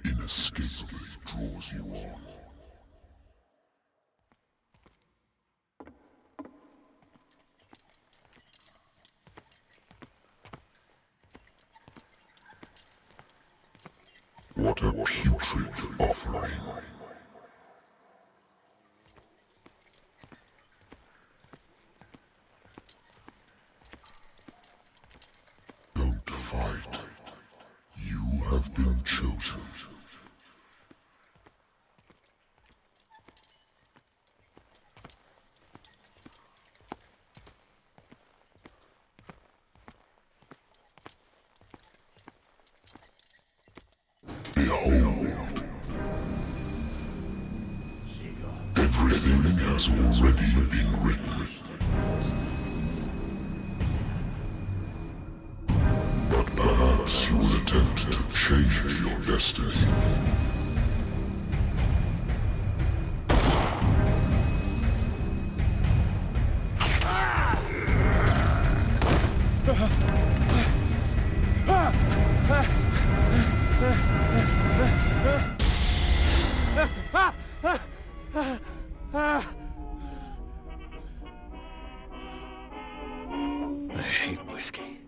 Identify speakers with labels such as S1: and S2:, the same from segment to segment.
S1: inescapably draws you on. What a putrid offering. Don't fight. You have been chosen. Behold. Everything has already been written. But perhaps you will attempt to change your destiny.
S2: I hate whiskey.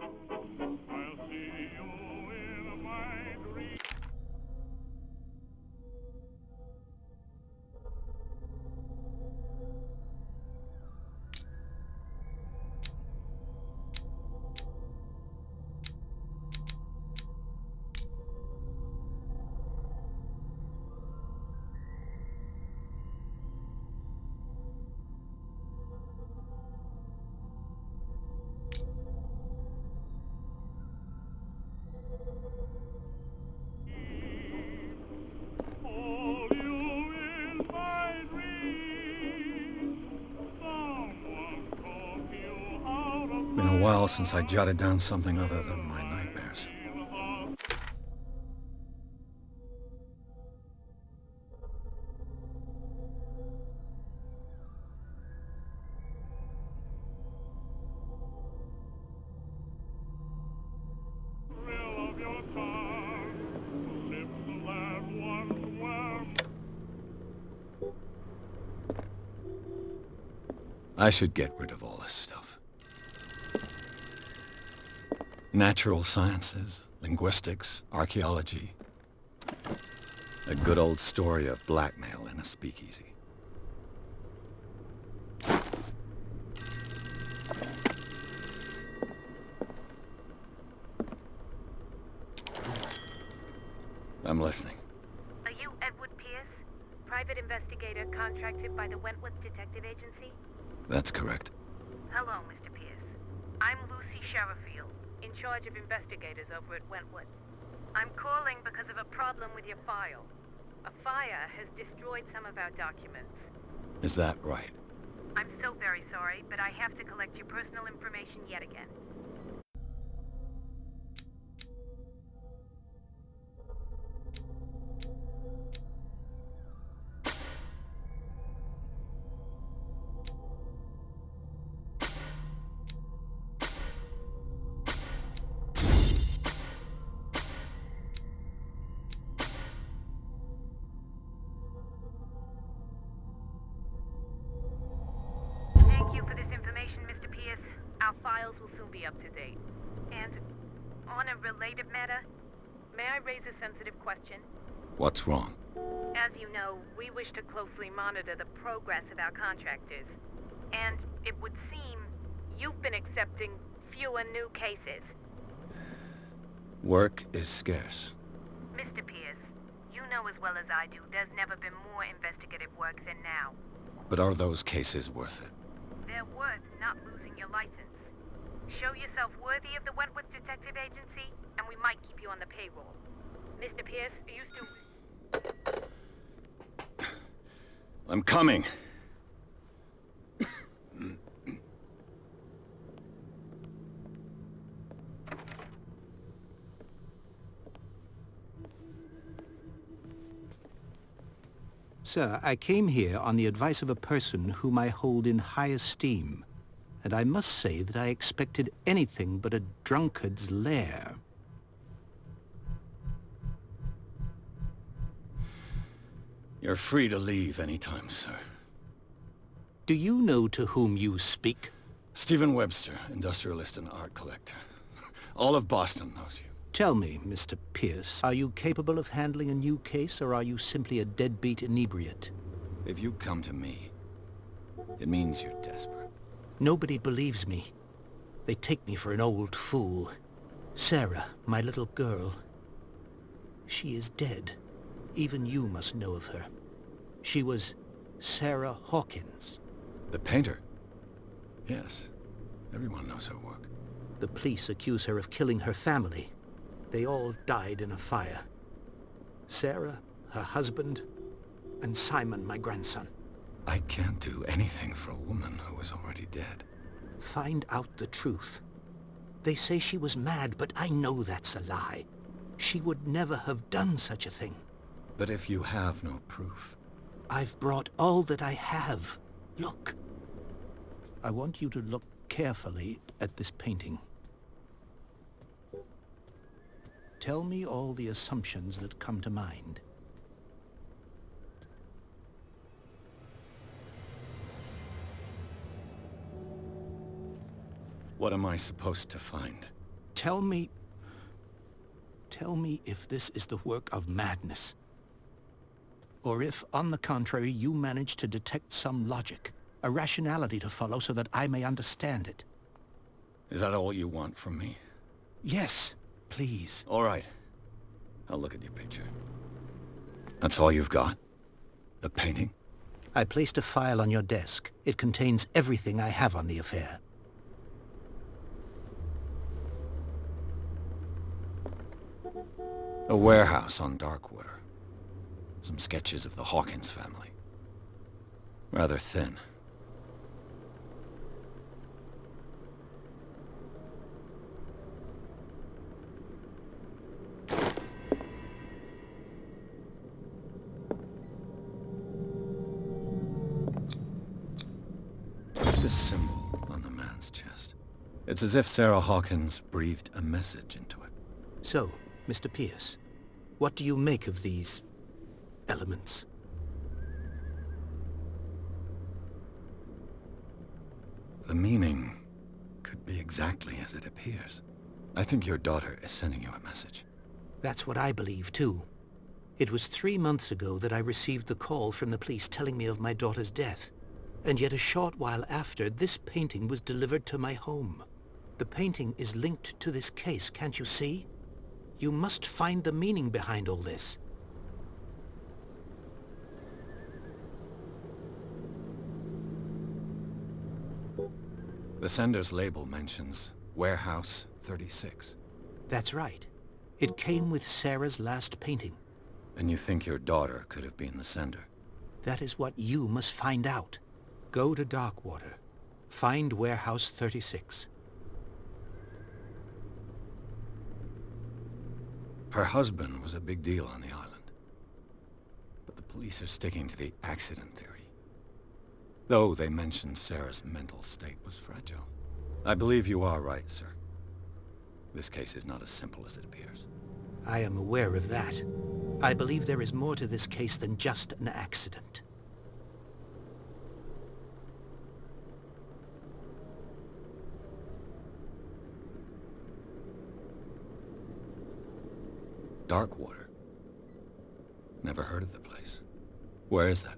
S2: Been a while since I jotted down something other than my nightmares. I should get rid of all this stuff. Natural sciences, linguistics, archaeology. A good old story of blackmail in a speakeasy. I'm listening.
S3: Are you Edward Pierce, private investigator contracted by the Wentworth Detective Agency?
S2: That's correct.
S3: Hello, Mr. Pierce. I'm Lucy Sherifield, in charge of investigators over at Wentworth. I'm calling because of a problem with your file. A fire has destroyed some of our documents.
S2: Is that right?
S3: I'm so very sorry, but I have to collect your personal information yet again. Thank you for this information, Mr. Pierce. Our files will soon be up to date. And on a related matter, may I raise a sensitive question?
S2: What's wrong?
S3: As you know, we wish to closely monitor the progress of our contractors. And it would seem you've been accepting fewer new cases.
S2: Work is scarce.
S3: Mr. Pierce, you know as well as I do, there's never been more investigative work than now.
S2: But are those cases worth it?
S3: They're worth not losing your license. Show yourself worthy of the Wentworth Detective Agency, and we might keep you on the payroll. Mr. Pierce, are you still...
S2: I'm coming.
S4: Sir, I came here on the advice of a person whom I hold in high esteem, and I must say that I expected anything but a drunkard's lair.
S2: You're free to leave anytime, sir.
S4: Do you know to whom you speak?
S2: Stephen Webster, industrialist and art collector. All of Boston knows you.
S4: Tell me, Mr. Pierce, are you capable of handling a new case, or are you simply a deadbeat inebriate?
S2: If you come to me, it means you're desperate.
S4: Nobody believes me. They take me for an old fool. Sarah, my little girl, she is dead. Even you must know of her. She was Sarah Hawkins.
S2: The painter? Yes. Everyone knows her work.
S4: The police accuse her of killing her family. They all died in a fire. Sarah, her husband, and Simon, my grandson.
S2: I can't do anything for a woman who is already dead.
S4: Find out the truth. They say she was mad, but I know that's a lie. She would never have done such a thing.
S2: But if you have no proof...
S4: I've brought all that I have. Look. I want you to look carefully at this painting. Tell me all the assumptions that come to mind.
S2: What am I supposed to find?
S4: Tell me if this is the work of madness. Or if, on the contrary, you manage to detect some logic, a rationality to follow so that I may understand it.
S2: Is that all you want from me?
S4: Yes, please.
S2: All right. I'll look at your picture. That's all you've got? The painting?
S4: I placed a file on your desk. It contains everything I have on the affair.
S2: A warehouse on Darkwater. Some sketches of the Hawkins family. Rather thin. What's this symbol on the man's chest? It's as if Sarah Hawkins breathed a message into it.
S4: So, Mr. Pierce, what do you make of these elements?
S2: The meaning could be exactly as it appears. I think your daughter is sending you a message.
S4: That's what I believe, too. It was 3 months ago that I received the call from the police telling me of my daughter's death. And yet a short while after, this painting was delivered to my home. The painting is linked to this case, can't you see? You must find the meaning behind all this.
S2: The sender's label mentions Warehouse 36.
S4: That's right. It came with Sarah's last painting.
S2: And you think your daughter could have been the sender?
S4: That is what you must find out. Go to Darkwater. Find Warehouse 36.
S2: Her husband was a big deal on the island. But the police are sticking to the accident theory. Though they mentioned Sarah's mental state was fragile. I believe you are right, sir. This case is not as simple as it appears.
S4: I am aware of that. I believe there is more to this case than just an accident.
S2: Darkwater. Never heard of the place. Where is that?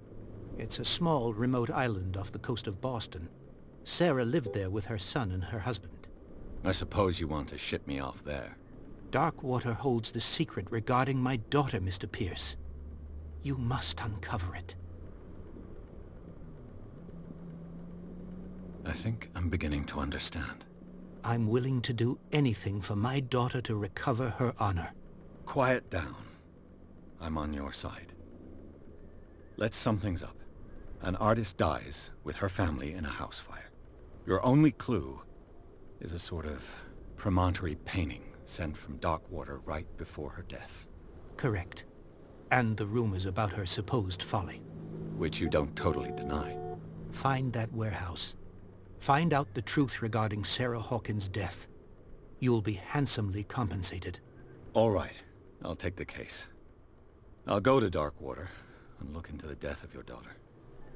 S4: It's a small, remote island off the coast of Boston. Sarah lived there with her son and her husband.
S2: I suppose you want to ship me off there.
S4: Darkwater holds the secret regarding my daughter, Mr. Pierce. You must uncover it.
S2: I think I'm beginning to understand.
S4: I'm willing to do anything for my daughter to recover her honor.
S2: Quiet down. I'm on your side. Let's sum things up. An artist dies with her family in a house fire. Your only clue is a sort of promontory painting sent from Darkwater right before her death.
S4: Correct. And the rumors about her supposed folly.
S2: Which you don't totally deny.
S4: Find that warehouse. Find out the truth regarding Sarah Hawkins' death. You'll be handsomely compensated.
S2: All right. I'll take the case. I'll go to Darkwater and look into the death of your daughter.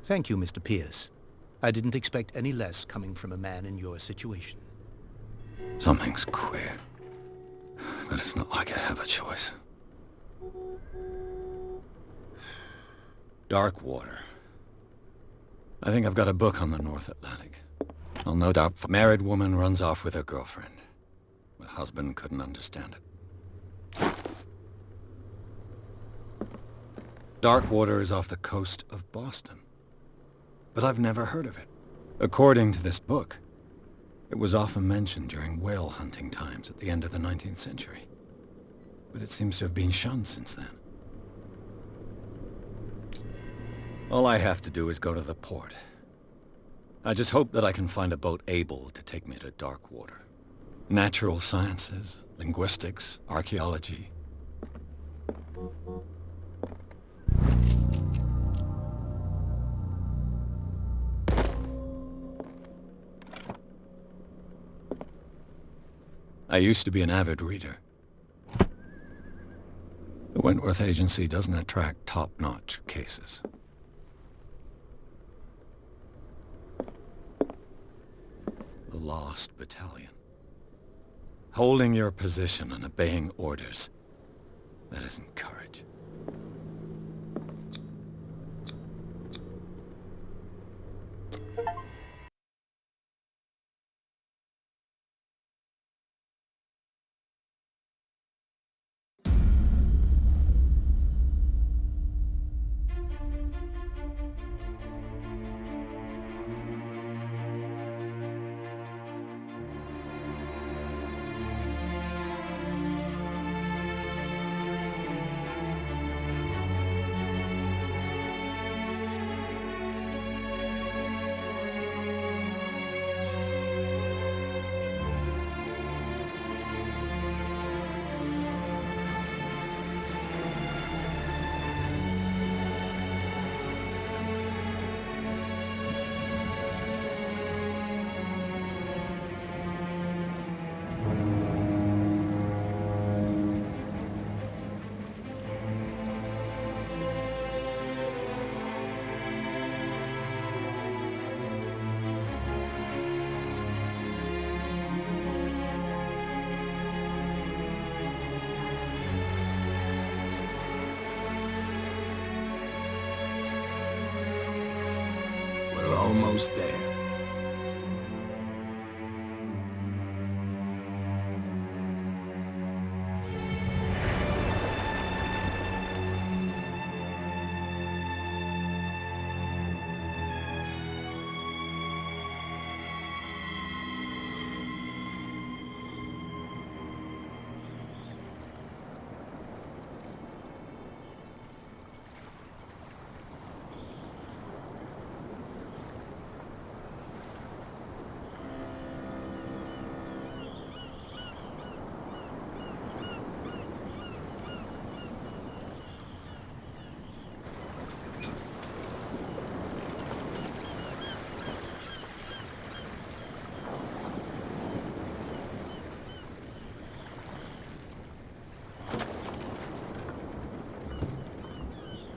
S4: Thank you, Mr. Pierce. I didn't expect any less coming from a man in your situation.
S2: Something's queer. But it's not like I have a choice. Darkwater. I think I've got a book on the North Atlantic. I'll no doubt a married woman runs off with her girlfriend. The husband couldn't understand it. Darkwater is off the coast of Boston. But I've never heard of it. According to this book, it was often mentioned during whale hunting times at the end of the 19th century. But it seems to have been shunned since then. All I have to do is go to the port. I just hope that I can find a boat able to take me to Darkwater. Natural sciences, linguistics, archaeology. I used to be an avid reader. The Wentworth Agency doesn't attract top-notch cases. The Lost Battalion. Holding your position and obeying orders. That isn't courage.
S5: almost there.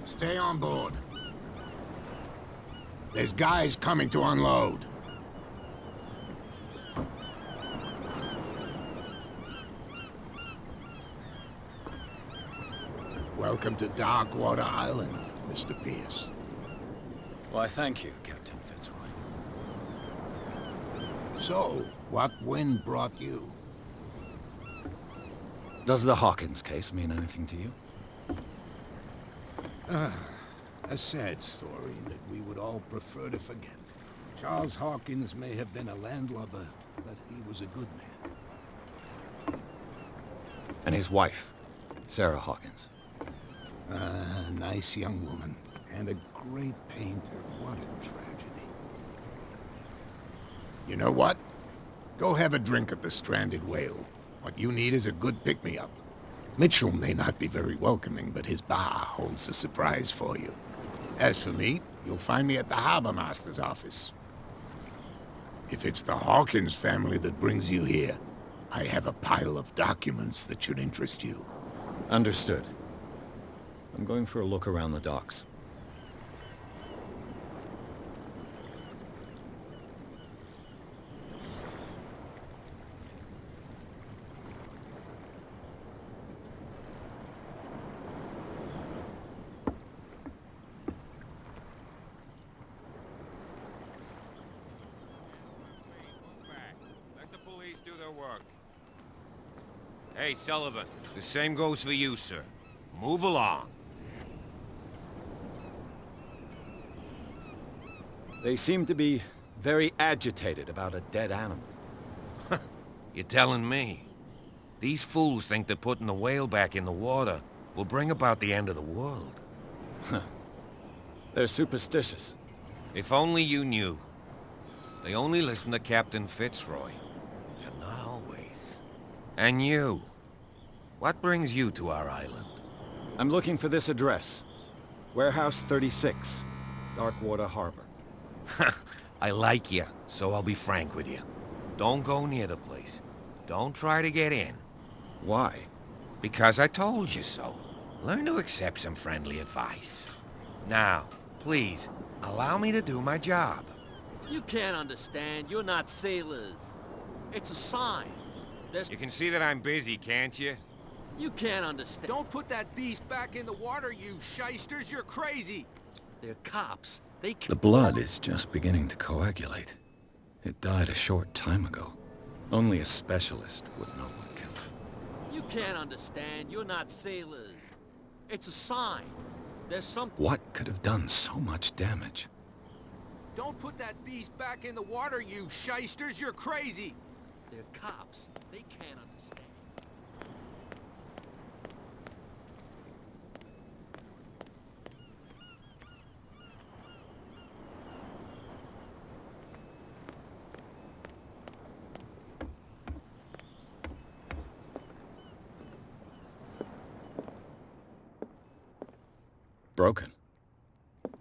S5: Stay on board. There's guys coming to unload. Welcome to Darkwater Island, Mr. Pierce.
S2: Why, thank you, Captain Fitzroy.
S5: So, what wind brought you?
S2: Does the Hawkins case mean anything to you?
S5: A sad story that we would all prefer to forget. Charles Hawkins may have been a landlubber, but he was a good man.
S2: And his wife, Sarah Hawkins.
S5: A nice young woman, and a great painter. What a tragedy. You know what? Go have a drink at the Stranded Whale. What you need is a good pick-me-up. Mitchell may not be very welcoming, but his bar holds a surprise for you. As for me, you'll find me at the Harbor Master's office. If it's the Hawkins family that brings you here, I have a pile of documents that should interest you.
S2: Understood. I'm going for a look around the docks.
S6: Do their work. Hey, Sullivan, the same goes for you, sir. Move along.
S2: They seem to be very agitated about a dead animal.
S6: You're telling me? These fools think that putting the whale back in the water will bring about the end of the world.
S2: They're superstitious.
S6: If only you knew. They only listen to Captain Fitzroy. And not always. And you? What brings you to our island?
S2: I'm looking for this address. Warehouse 36, Darkwater Harbor.
S6: I like you, so I'll be frank with you. Don't go near the place. Don't try to get in.
S2: Why?
S6: Because I told you so. Learn to accept some friendly advice. Now, please, allow me to do my job.
S7: You can't understand. You're not sailors. It's a sign.
S6: You can see that I'm busy, can't you?
S7: You can't understand.
S8: Don't put that beast back in the water, you shysters! You're crazy!
S7: They're cops. They can't...
S2: The blood is just beginning to coagulate. It died a short time ago. Only a specialist would know what killed it.
S7: You can't understand. You're not sailors. It's a sign. There's something...
S2: What could have done so much damage?
S8: Don't put that beast back in the water, you shysters! You're crazy!
S7: They're cops. They can't understand.
S2: Broken.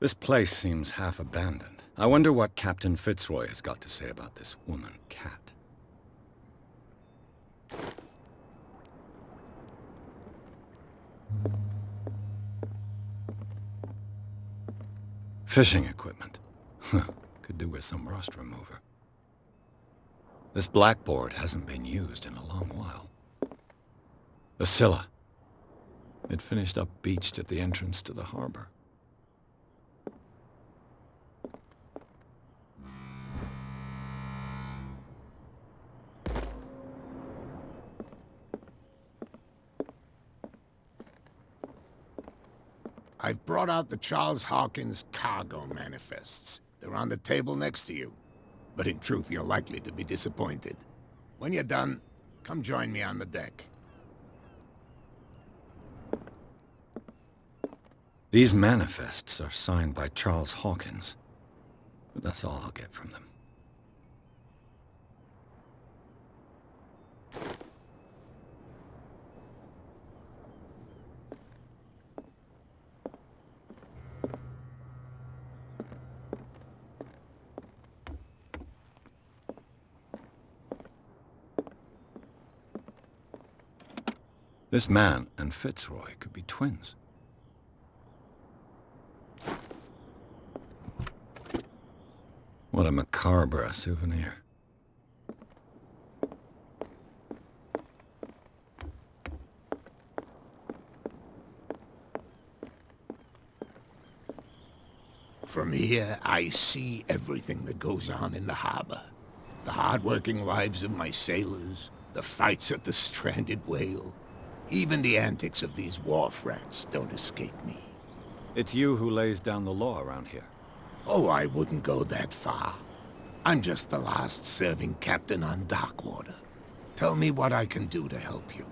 S2: This place seems half abandoned. I wonder what Captain Fitzroy has got to say about this woman cat. Fishing equipment. Could do with some rust remover. This blackboard hasn't been used in a long while. The Scylla. It finished up beached at the entrance to the harbor.
S5: I've brought out the Charles Hawkins cargo manifests. They're on the table next to you. But in truth, you're likely to be disappointed. When you're done, come join me on the deck.
S2: These manifests are signed by Charles Hawkins. But that's all I'll get from them. This man and Fitzroy could be twins. What a macabre souvenir.
S5: From here, I see everything that goes on in the harbor. The hard-working lives of my sailors, the fights at the stranded whale. Even the antics of these wharf rats don't escape me.
S2: It's you who lays down the law around here.
S5: Oh, I wouldn't go that far. I'm just the last serving captain on Darkwater. Tell me what I can do to help you.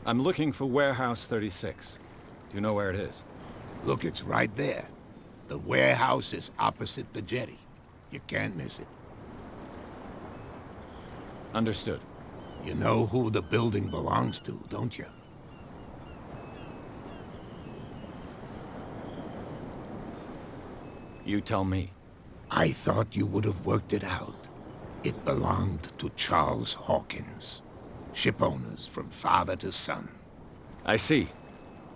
S2: I'm looking for Warehouse 36. Do you know where it is?
S5: Look, it's right there. The warehouse is opposite the jetty. You can't miss it.
S2: Understood.
S5: You know who the building belongs to, don't you?
S2: You tell me.
S5: I thought you would have worked it out. It belonged to Charles Hawkins. Ship owners from father to son.
S2: I see.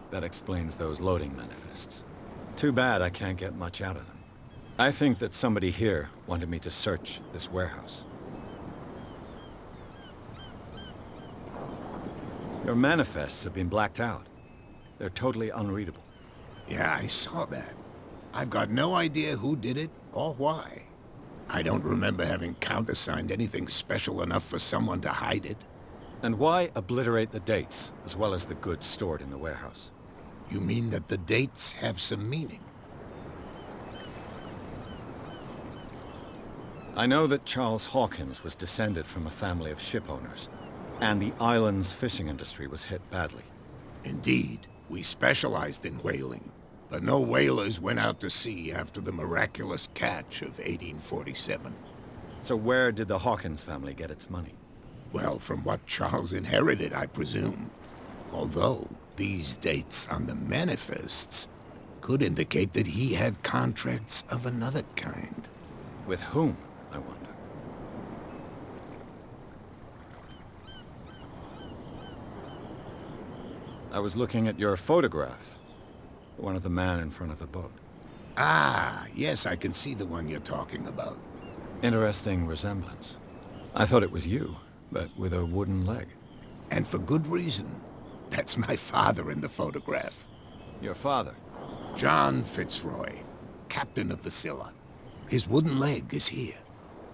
S2: That explains those loading manifests. Too bad I can't get much out of them. I think that somebody here wanted me to search this warehouse. Your manifests have been blacked out. They're totally unreadable.
S5: Yeah, I saw that. I've got no idea who did it or why. I don't remember having countersigned anything special enough for someone to hide it.
S2: And why obliterate the dates, as well as the goods stored in the warehouse?
S5: You mean that the dates have some meaning?
S2: I know that Charles Hawkins was descended from a family of ship owners, and the island's fishing industry was hit badly.
S5: Indeed, we specialized in whaling, but no whalers went out to sea after the miraculous catch of 1847.
S2: So where did the Hawkins family get its money?
S5: Well, from what Charles inherited, I presume. Although, these dates on the manifests could indicate that he had contracts of another kind.
S2: With whom, I wonder? I was looking at your photograph. One of the man in front of the boat.
S5: Ah, yes, I can see the one you're talking about.
S2: Interesting resemblance. I thought it was you, but with a wooden leg.
S5: And for good reason. That's my father in the photograph.
S2: Your father?
S5: John Fitzroy, captain of the Scylla. His wooden leg is here.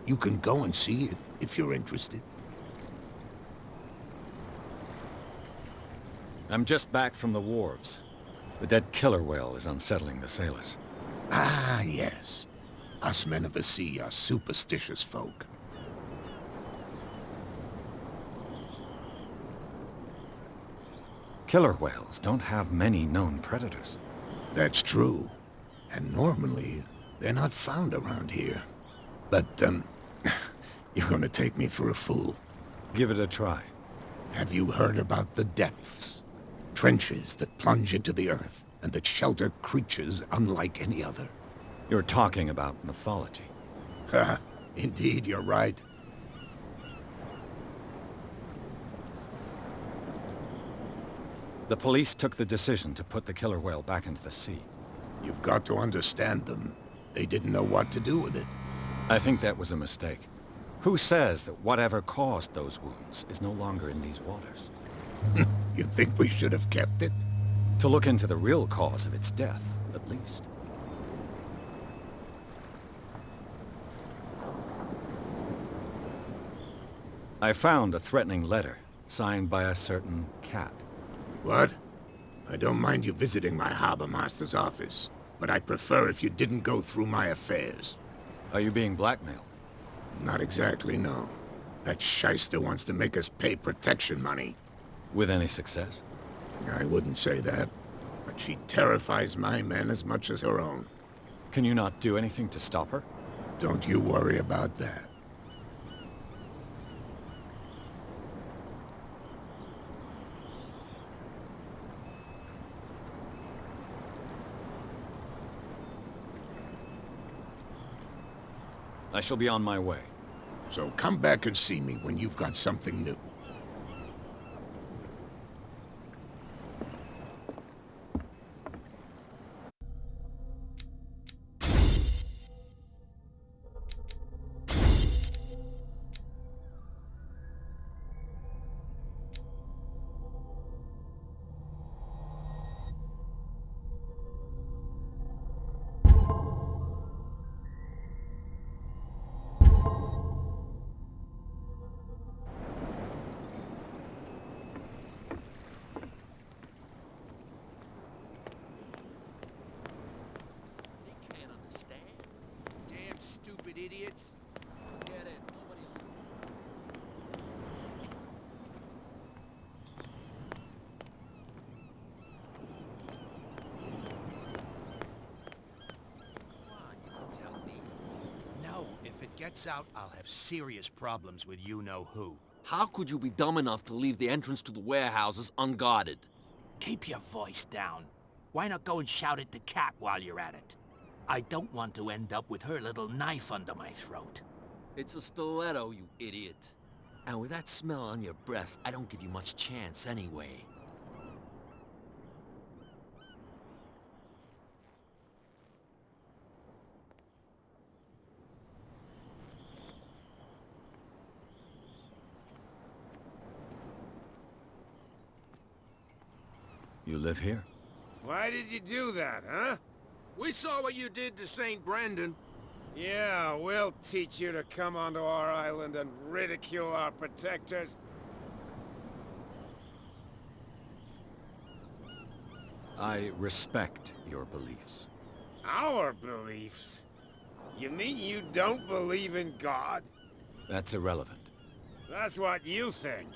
S5: You can go and see it if you're interested.
S2: I'm just back from the wharves. The dead killer whale is unsettling the sailors.
S5: Ah, yes. Us men of the sea are superstitious folk.
S2: Killer whales don't have many known predators.
S5: That's true. And normally, they're not found around here. But, you're gonna take me for a fool.
S2: Give it a try.
S5: Have you heard about the depths? Trenches that plunge into the earth, and that shelter creatures unlike any other.
S2: You're talking about mythology.
S5: Ha! Indeed, you're right.
S2: The police took the decision to put the killer whale back into the sea.
S5: You've got to understand them. They didn't know what to do with it.
S2: I think that was a mistake. Who says that whatever caused those wounds is no longer in these waters?
S5: You think we should have kept it?
S2: To look into the real cause of its death, at least. I found a threatening letter, signed by a certain cat.
S5: What? I don't mind you visiting my harbor master's office, but I'd prefer if you didn't go through my affairs.
S2: Are you being blackmailed?
S5: Not exactly, no. That shyster wants to make us pay protection money.
S2: With any success?
S5: I wouldn't say that, but she terrifies my men as much as her own.
S2: Can you not do anything to stop her?
S5: Don't you worry about that.
S2: I shall be on my way.
S5: So come back and see me when you've got something new.
S7: They can't understand. Damn stupid idiots. Get it. Nobody listens. Come on, you can tell me.
S8: No, if it gets out, I'll have serious problems with you-know-who.
S7: How could you be dumb enough to leave the entrance to the warehouses unguarded?
S4: Keep your voice down. Why not go and shout at the cat while you're at it? I don't want to end up with her little knife under my throat.
S7: It's a stiletto, you idiot. And with that smell on your breath, I don't give you much chance anyway.
S2: You live here?
S9: Why did you do that, huh?
S8: We saw what you did to St. Brendan.
S9: Yeah, we'll teach you to come onto our island and ridicule our protectors.
S2: I respect your beliefs.
S9: Our beliefs? You mean you don't believe in God?
S2: That's irrelevant.
S9: That's what you think.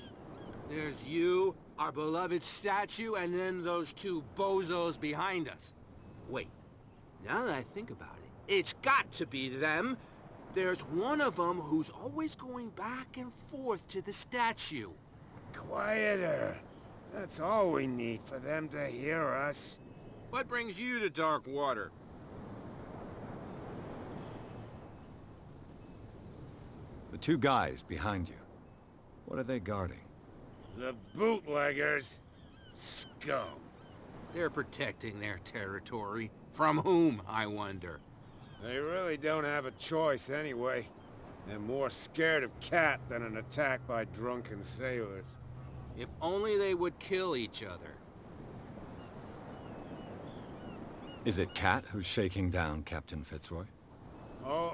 S8: There's you, our beloved statue, and then those two bozos behind us. Wait, now that I think about it, it's got to be them. There's one of them who's always going back and forth to the statue.
S9: Quieter. That's all we need for them to hear us.
S8: What brings you to dark water?
S2: The two guys behind you. What are they guarding?
S9: The bootleggers. Scum.
S8: They're protecting their territory. From whom, I wonder?
S9: They really don't have a choice anyway. They're more scared of Cat than an attack by drunken sailors.
S8: If only they would kill each other.
S2: Is it Cat who's shaking down Captain Fitzroy?
S9: Oh,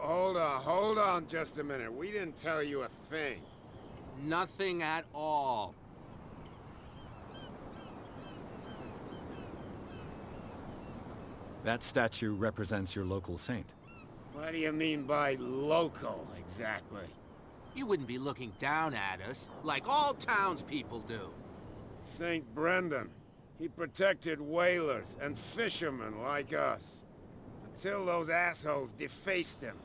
S9: hold on just a minute. We didn't tell you a thing.
S8: Nothing at all.
S2: That statue represents your local saint.
S9: What do you mean by local, exactly?
S8: You wouldn't be looking down at us, like all townspeople do.
S9: St. Brendan. He protected whalers and fishermen like us. Until those assholes defaced him.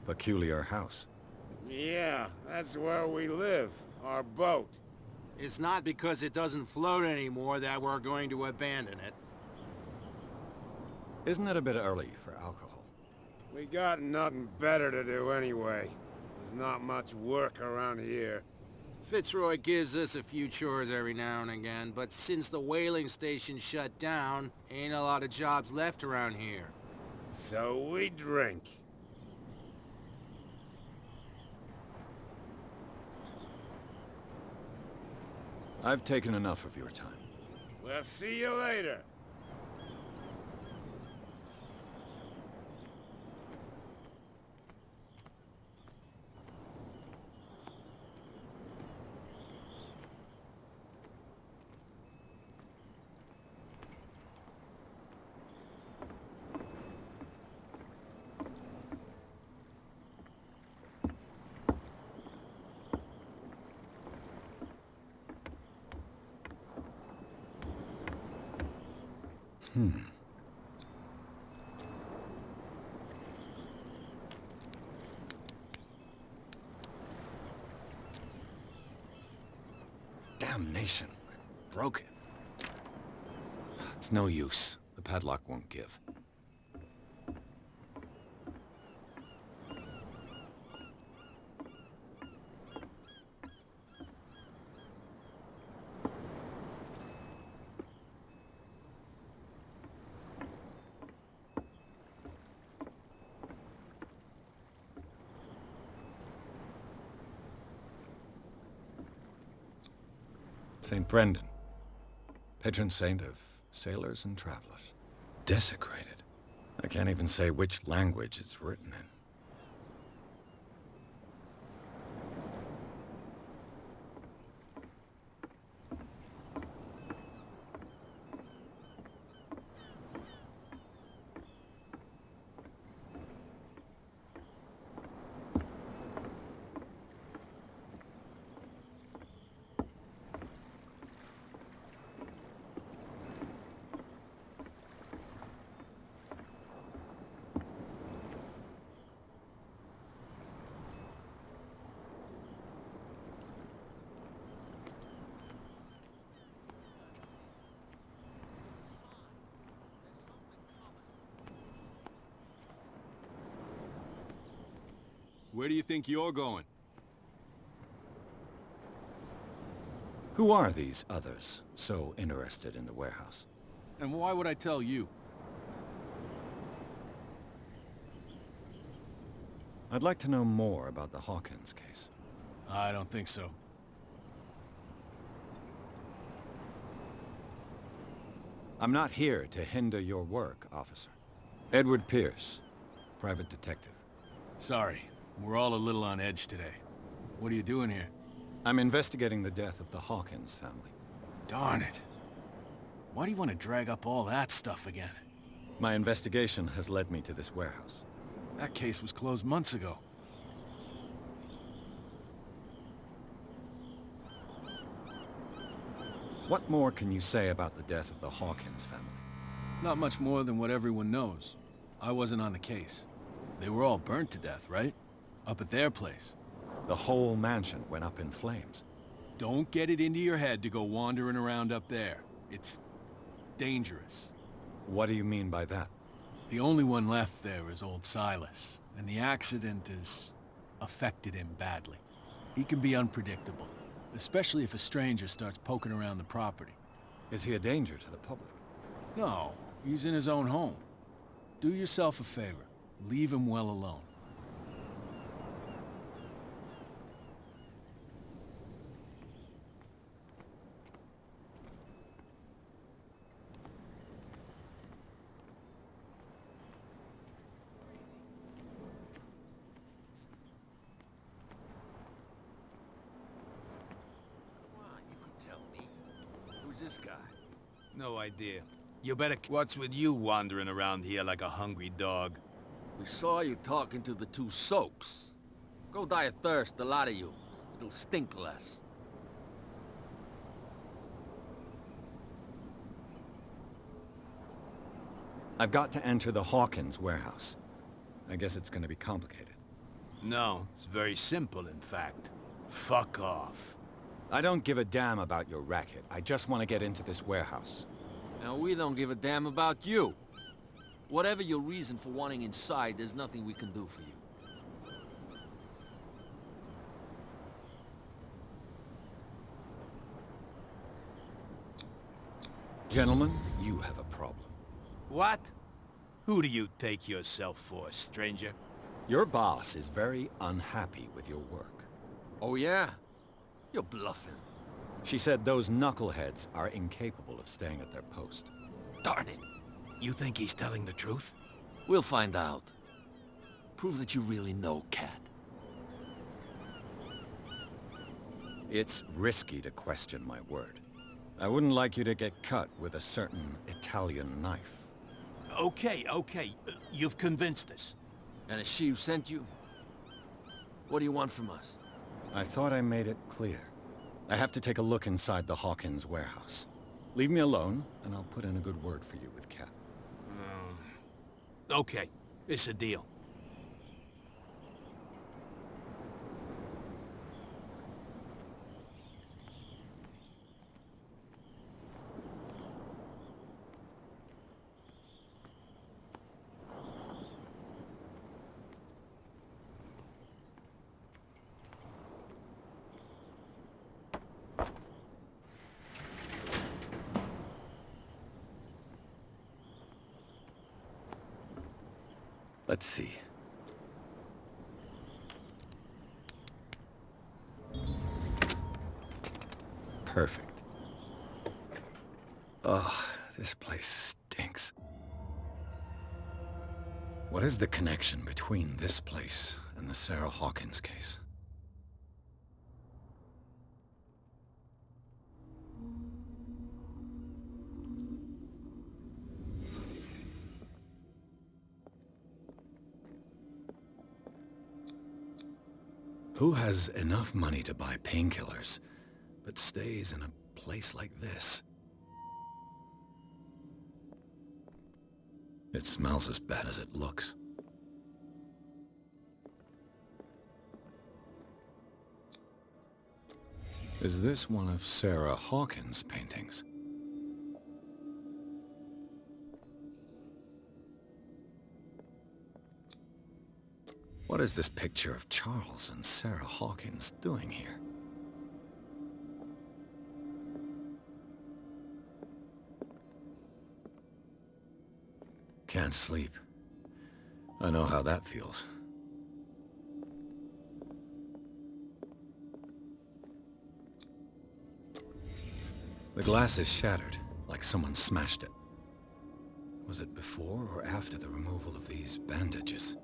S2: Peculiar house.
S9: Yeah, that's where we live. Our boat.
S8: It's not because it doesn't float anymore that we're going to abandon it.
S2: Isn't it a bit early for alcohol?
S9: We got nothing better to do anyway. There's not much work around here.
S8: Fitzroy gives us a few chores every now and again, but since the whaling station shut down, ain't a lot of jobs left around here.
S9: So we drink.
S2: I've taken enough of your time.
S9: We'll see you later.
S2: Damnation. I broke it. It's no use. The padlock won't give. St. Brendan, patron saint of sailors and travelers. Desecrated. I can't even say which language it's written in.
S10: Where do you think you're going?
S2: Who are these others so interested in the warehouse?
S10: And why would I tell you?
S2: I'd like to know more about the Hawkins case.
S10: I don't think so.
S2: I'm not here to hinder your work, officer. Edward Pierce, private detective.
S10: Sorry, we're all a little on edge today. What are you doing here?
S2: I'm investigating the death of the Hawkins family.
S10: Darn it. Why do you want to drag up all that stuff again?
S2: My investigation has led me to this warehouse.
S10: That case was closed months ago.
S2: What more can you say about the death of the Hawkins family?
S10: Not much more than what everyone knows. I wasn't on the case. They were all burnt to death, right? Up at their place.
S2: The whole mansion went up in flames.
S10: Don't get it into your head to go wandering around up there. It's dangerous.
S2: What do you mean by that?
S10: The only one left there is old Silas, and the accident has affected him badly. He can be unpredictable, especially if a stranger starts poking around the property.
S2: Is he a danger to the public?
S10: No, he's in his own home. Do yourself a favor. Leave him well alone.
S7: This guy?
S11: No idea. You better... What's with you wandering around here like a hungry dog?
S7: We saw you talking to the two soaks. Go die of thirst, the lot of you. It'll stink less.
S2: I've got to enter the Hawkins warehouse. I guess it's gonna be complicated.
S11: No, it's very simple, in fact. Fuck off.
S2: I don't give a damn about your racket. I just want to get into this warehouse.
S7: Now we don't give a damn about you. Whatever your reason for wanting inside, there's nothing we can do for you.
S2: Gentlemen, you have a problem.
S11: What? Who do you take yourself for, stranger?
S2: Your boss is very unhappy with your work.
S7: Oh yeah? You're bluffing.
S2: She said those knuckleheads are incapable of staying at their post.
S7: Darn it.
S11: You think he's telling the truth?
S7: We'll find out. Prove that you really know Cat.
S2: It's risky to question my word. I wouldn't like you to get cut with a certain Italian knife.
S11: Okay. You've convinced us.
S7: And it's she who sent you? What do you want from us?
S2: I thought I made it clear. I have to take a look inside the Hawkins warehouse. Leave me alone, and I'll put in a good word for you with Cap.
S11: Okay, it's a deal.
S2: Let's see. Perfect. Oh, this place stinks. What is the connection between this place and the Sarah Hawkins case? Who has enough money to buy painkillers, but stays in a place like this? It smells as bad as it looks. Is this one of Sarah Hawkins' paintings? What is this picture of Charles and Sarah Hawkins doing here? Can't sleep. I know how that feels. The glass is shattered, like someone smashed it. Was it before or after the removal of these bandages?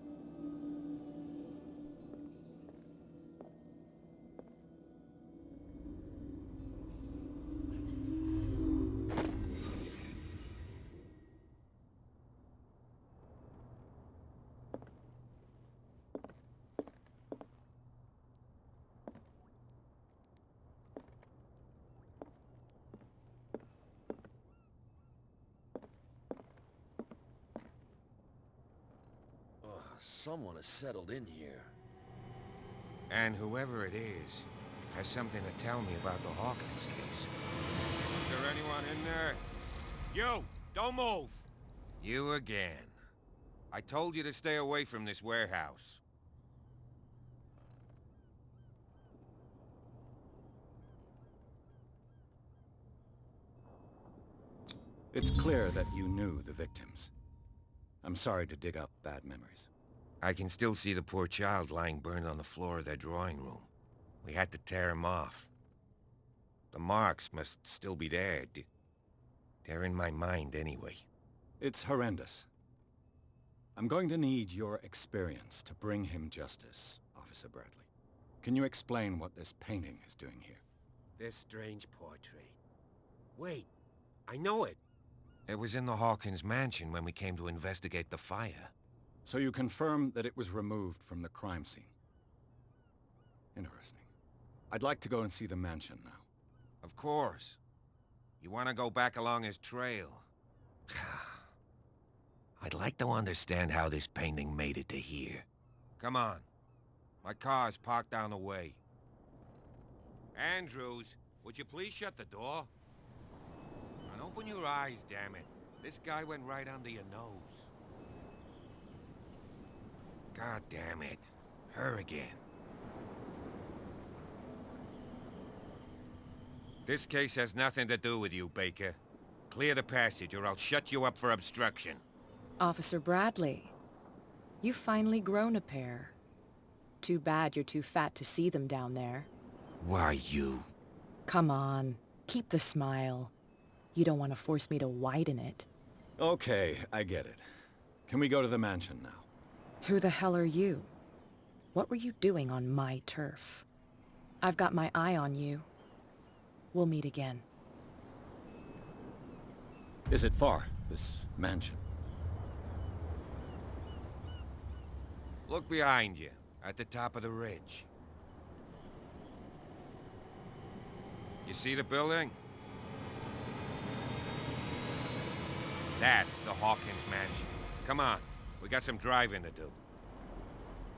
S7: Someone has settled in here.
S6: And whoever it is has something to tell me about the Hawkins case. Is there anyone in there? You! Don't move! You again. I told you to stay away from this warehouse.
S2: It's clear that you knew the victims. I'm sorry to dig up bad memories.
S6: I can still see the poor child lying burned on the floor of their drawing room. We had to tear him off. The marks must still be there. They're in my mind anyway.
S2: It's horrendous. I'm going to need your experience to bring him justice, Officer Bradley. Can you explain what this painting is doing here?
S6: This strange portrait. Wait, I know it. It was in the Hawkins mansion when we came to investigate the fire.
S2: So you confirm that it was removed from the crime scene? Interesting. I'd like to go and see the mansion now.
S6: Of course. You want to go back along his trail? I'd like to understand how this painting made it to here. Come on. My car's parked down the way. Andrews, would you please shut the door? And open your eyes, damn it. This guy went right under your nose. God damn it. Her again. This case has nothing to do with you, Baker. Clear the passage or I'll shut you up for obstruction.
S12: Officer Bradley, you've finally grown a pair. Too bad you're too fat to see them down there.
S6: Why, you?
S12: Come on, keep the smile. You don't want to force me to widen it.
S2: Okay, I get it. Can we go to the mansion now?
S12: Who the hell are you? What were you doing on my turf? I've got my eye on you. We'll meet again.
S2: Is it far, this mansion?
S6: Look behind you, at the top of the ridge. You see the building? That's the Hawkins mansion. Come on, we got some driving to do.